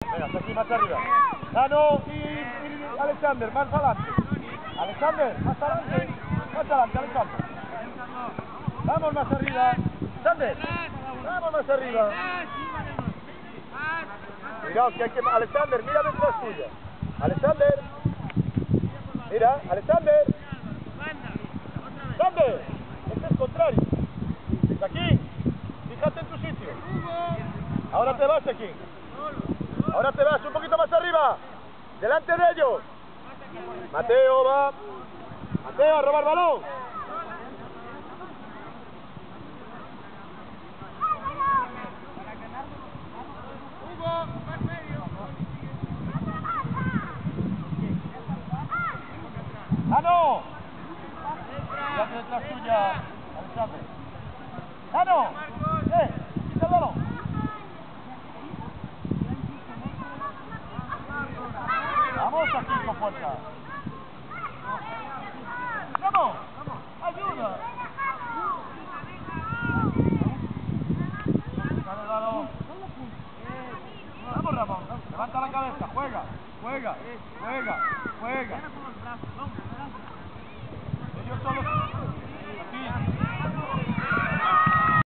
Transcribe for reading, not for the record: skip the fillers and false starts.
Venga, hasta aquí, más arriba. Nano y Alexander, más adelante. Alexander, más adelante. Más adelante, Alexander. Vamos más arriba. Alexander, vamos más arriba. Cuidado, que hay que... Alexander, mira detrás tuya. Alexander. Mira, Alexander. Alexander, este es el contrario. Aquí, fíjate en tu sitio. Ahora te vas aquí. Ahora te vas un poquito más arriba. Delante de ellos. Mateo va. Mateo a robar balón. ¡Ah, no! Fíjate detrás tuya, Alexander. ¡Ah, no! ¡Quita el balón! Vamos aquí con fuerza. ¡Vamos! ¡Ayuda! Vamos, Ramón. Levanta la cabeza. Juega. Juega. Juega. Juega. Ellos son los...